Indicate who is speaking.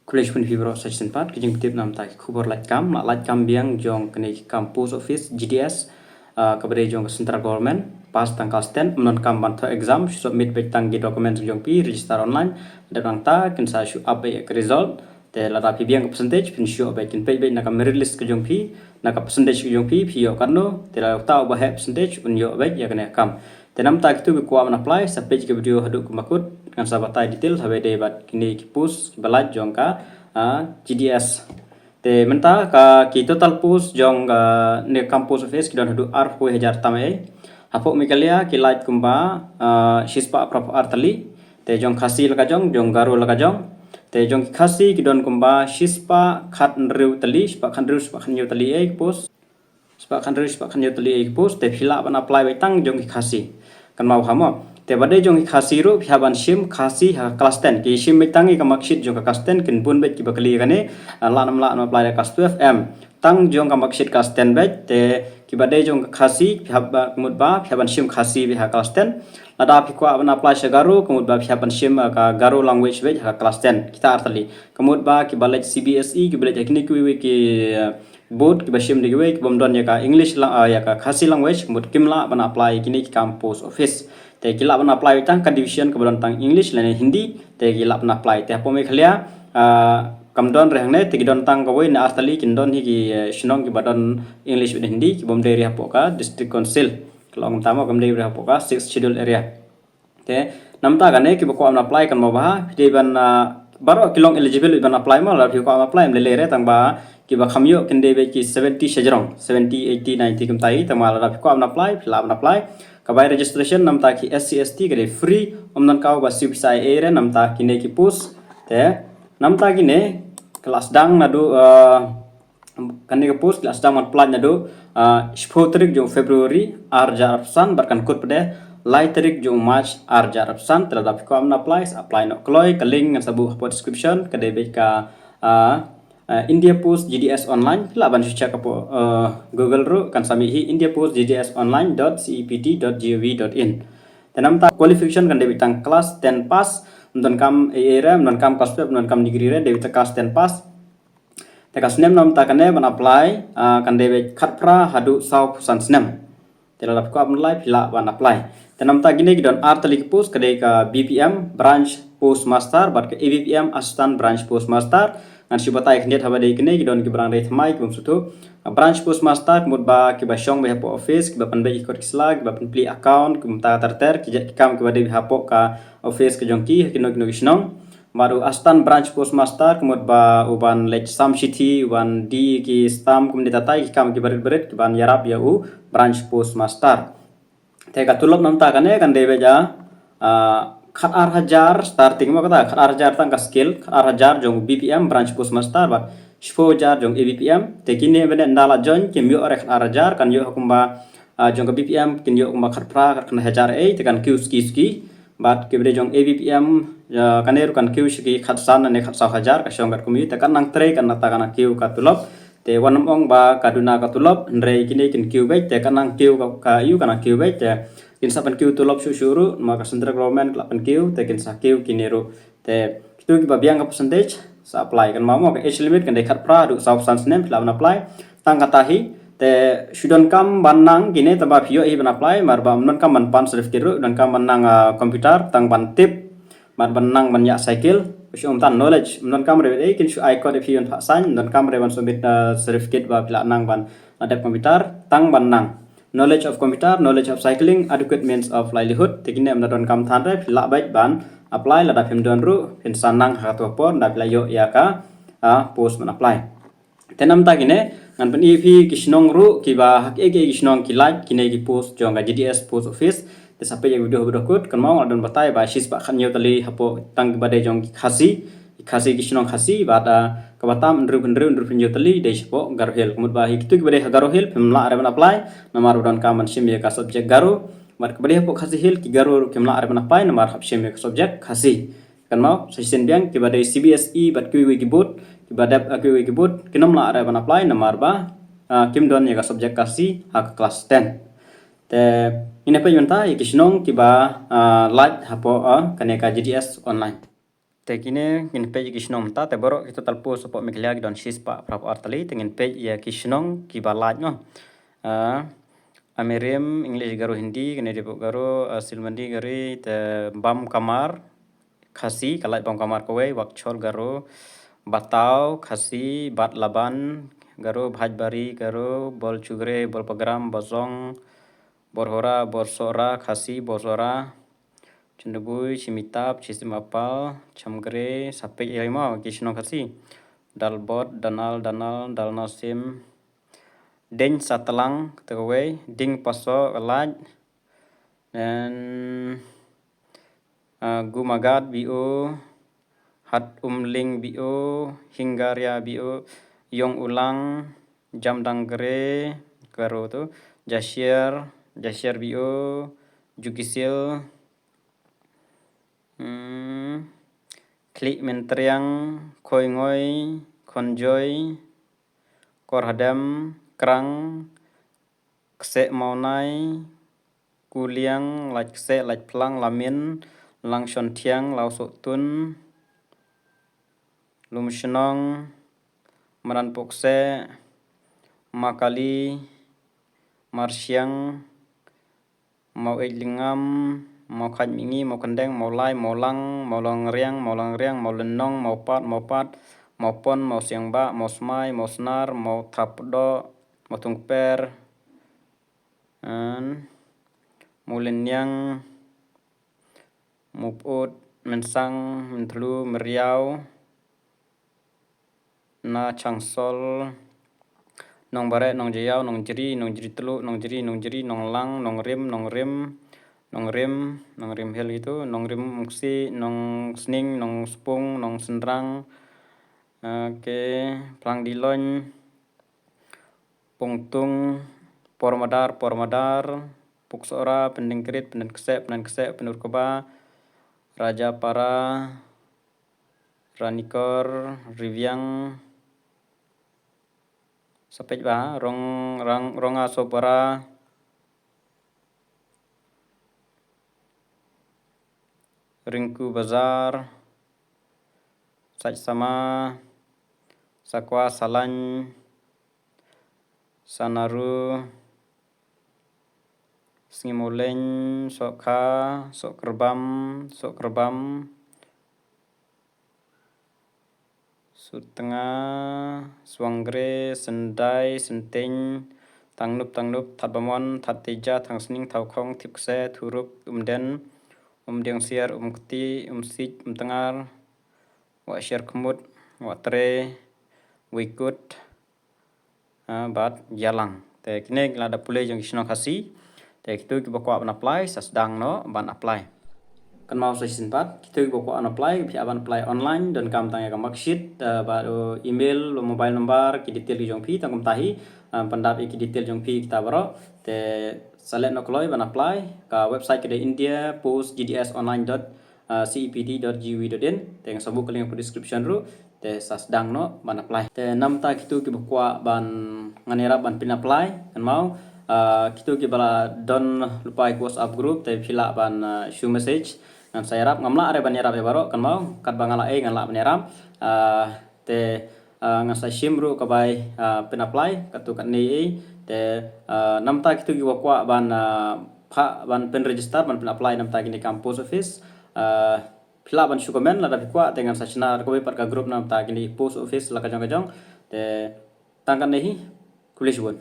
Speaker 1: College pun fibro section part kijing tip nam tak khubor lat kam biang jong kene kam post office GDS kepada jong central government pas tanggal 10 menon kam bantu exam submit betang di dokumen jong pi register online dan ta ken sa shu abai ke result te la pi biang percentage pin shu abai ken pe na kam merit list ke jong pi na ka percentage ke jong pi yo karno te la ta ba percentage un yo abai ya kene kam te nam tak tu ko am apply sa page ke video haduk kumakut kan sabatai detail sabai de bat kini ki post balat jong ka GDS te menta ka ki total post jong ne campus office ki don hadu ar 1000 tamai hapo mikalia ki light kumba shispa prop artali te jong khasi laga jong garu laga jong te jong khasi ki don kumba shispa khat nriu tali spa khan nriu tali e post spa khan nriu tali e post te phila ban apply bai tang jong ki khasi kan mau hamo te bade jong khasi ru phaban sim khasi ha class 10 ki sim mitangi ka makshid jong ka class 10 kin bun bet ki bakli gane la apply class 12 m tang jong ka makshid class 10 bet te ki bade jong khasi phaba mudba phaban sim khasi bi ha class 10 lada phi ko abna apply shagaru kumudba phaban sim ka garu language bet ha class 10 kita artali kumudba ki balaj CBSE ki balaj ekni ki board ki bashim de ki bomdon ya ka english ya ka khasi language mud kimla bana apply kini ki campus office te gila ban apply tang ka division ke tang english lane hindi te gila ban apply te po me khlia kamdon rehang ne te gidon tang ko na artali kindon hi ki shinong ki badon english with hindi ki bomde ria po ka district council kalong tamo kamde ria po ka 6 schedule area te namta gane ki ko am apply kan mo ba de ban baro kilong eligible ban apply ma la ko am apply le re tang ba ki ba khamyo kende be ki 70 sejrong 70 80 90 kum tai tamal la ko am apply fila am apply kabai registration namta ki SC/ST kare free omnan kau ba sipsai ere namta ki ne ki pus te namta ki ne kelas dang nadu kane ke pus kelas dang mat plan nadu 10 tarik jong Februari arjar san barkan kut pede lai tarik jong March arjar san terhadap ko am apply no kloy ka link sabu po description kade be ka India Post GDS online laban check po Google ru kan sami hi India Post GDS online.cept.gov.in tenam ta qualification kan debit tang kelas 10 pass non kam era non kam kelas 12 non kam degree re debit kelas 10 pass te kas nem nam ta kane ban apply kan debit khat pra hadu sau pusan snem te la ko apply pila ban apply tenam ta gine gidon artalik post kade ka BPM branch postmaster bat ka ABPM assistant branch postmaster an sibatai khnet haba de kene gidon ki brang re thmai kum sutu branch postmaster kumut ba ki ba shong be hapo office ki ba pan be ikor kisla ki ba pan pli account kum ta tarter ki kam ki ba de hapo ka office ki jongki kino kisnong baru astan branch postmaster kumut ba uban lech sam city uban di ki stam kum ditatai ki kam ki barit ki ban yarap ya u branch postmaster te ka tulok nam ta kane kan de be ja khat ar hajar starting ma kata khat ar hajar tang ka skill khat ar hajar jong BPM branch postmaster ba 10,000 jong ABPM te kini bene ndala join kim yo re khat ar hajar kan yo kumba jong ka BPM kin yo kumba khat pra khat hajar te kan ski bat ke bere jong ABPM kan er kan ski khat san ne khat 1,000 ka shong kat kumi te kan nang tre kan nata kana ka tulop te wanam ong ba kaduna ka tulop ndre kini kin be te kan nang ka yu kana be te kin sapan tulop syuru maka central government lapan te kin sa kiniru te kitu ki babiang ka percentage sa apply kan mau ka age limit kan dekat pra du sa sans nem lapan apply tang katahi te shudon kam banang kini taba pio ban apply mar ba non kam ban pan certificate dan kam banang komputer tang ban tip mar banang banyak cycle om tan knowledge non kam re kin shu I code pio ta san non kam re ban submit certificate ba pila nang ban adap komputer tang banang knowledge of computer, knowledge of cycling, adequate means of livelihood. Tekine am don kam than re phila baik ban apply la da phim don ru phin sanang ha to pon da pila yo ya ka post man apply. Tenam ta kine ngan pen EP kisnong ru ki ba hak e kisnong ki like kine ki post jonga GDS post office te sampai yang video berikut kan mau don batai ba sis ba khan yo tali hapo tang bade jong ki khasi kisnong khasi bada kabatam ndru pinjo tali de sipo garohel kumut ba hikitu ki bade garohel pemla are ban apply namar don kaman sim ya ka subject garo mar ke bade hapo khasi hel ki garo kemla are ban apply namar hap sim ya ka subject khasi kan mau sesen biang ki bade CBSE bat ki wi ki bot ki bade ki wi ki bot kinamla are ban apply namar ba kim don ya ka subject khasi hak kelas 10 te ina pe yunta ikisnong ki ba like hapo kaneka GDS online te kini ngin page kishnong ta te borok kita talpo support mikliag don shispa prap artali tengin page ya kishnong ki balaj no Amerim English garu Hindi kene depo garu silmandi gari te bam kamar khasi kalai bam kamar kowe wakchol garu batau khasi bat laban garu bhajbari garu bol chugre bol pagram bozong borhora borsora khasi borsora Cendebui, Cimitap, Cisimapal, Camgre, Sapek Ilaimau, Kisno Khasi, Dalbot, Danal, Dalnasim, Deng Satalang, Tegawai, Ding Paso, Laj, dan Gumagat, BO, Hat Umling, BO, Hinggaria, BO, Yong Ulang, Jamdangre, Garo tu, Jasier, BO, Jugisil, Klik menteriang khoi ngoi khonjoy korhadam krang ksek maunai kuliang laj ksek laj plang lamin lang shon thiang lau sok tun lum shnong maran pokse makali marsiang mau lingam mau khat mingi mau kendeng mau lai mau lang mau long riang mau lenong mau pat mau pon mau siang ba mau smai mau snar mau thapdo mau tungper mau lenyang mau pot mensang mentlu meriau na changsol nong bare nong jayau nong jeri telu nong jeri nong lang nong rim hel itu nong rim muksi nong sning nong spung nong sendrang plang dilon pungtung pormadar puksora pendengkrit pendengkesek pendurkoba raja para ranikor riviang sapej ba ronga sopara Ringku Bazar, Saj Sama, Sakwa Salan, Sanaru, Singimuleng, Sokha, Sok Kerbam, Sutengah, Swangre, Sendai, Senteng, Tangnup, Tatbamon, Tatteja, Tangsning, Taukong, Tipkse, Turup, Umden, Diang Siar, Keti, Sik, Tengar, Wak Syar Kemut, Wak Tre, Wikut, Bat Jalang. Te kini kita ada pulih yang kisah kasih. Te kita bawa ban apply, sedang no ban apply. Kan mau season 4, kita bawa ban apply, bisa ban apply online dan kamu tanya ke marksheet, baru email, mobile number, detail di jongpi, tangkum tahi, pendapat detail jongpi kita baru. Te select no keloi ban apply ke website kedai India post gds.online.cepd.gov.in teng sabuk link di description ru te sasdang no ban apply te nam ta kitu ki bakwa ban nganera ban pin apply kan mau kitu ki bala don lupa WhatsApp group te phila ban show message nan saya rap ngamla are ban yarap ya baro kan mau kat bangala ngala ban yaram te ngasa shimru ka bai pin apply katu kan ni te namta kitu gi wakwa ban ban pen register ban pen apply namta gini kampus office phila ban syukomen la dapat kwa dengan sachna ko par ka group namta gini post office la kajang te tangkan nehi kulis bon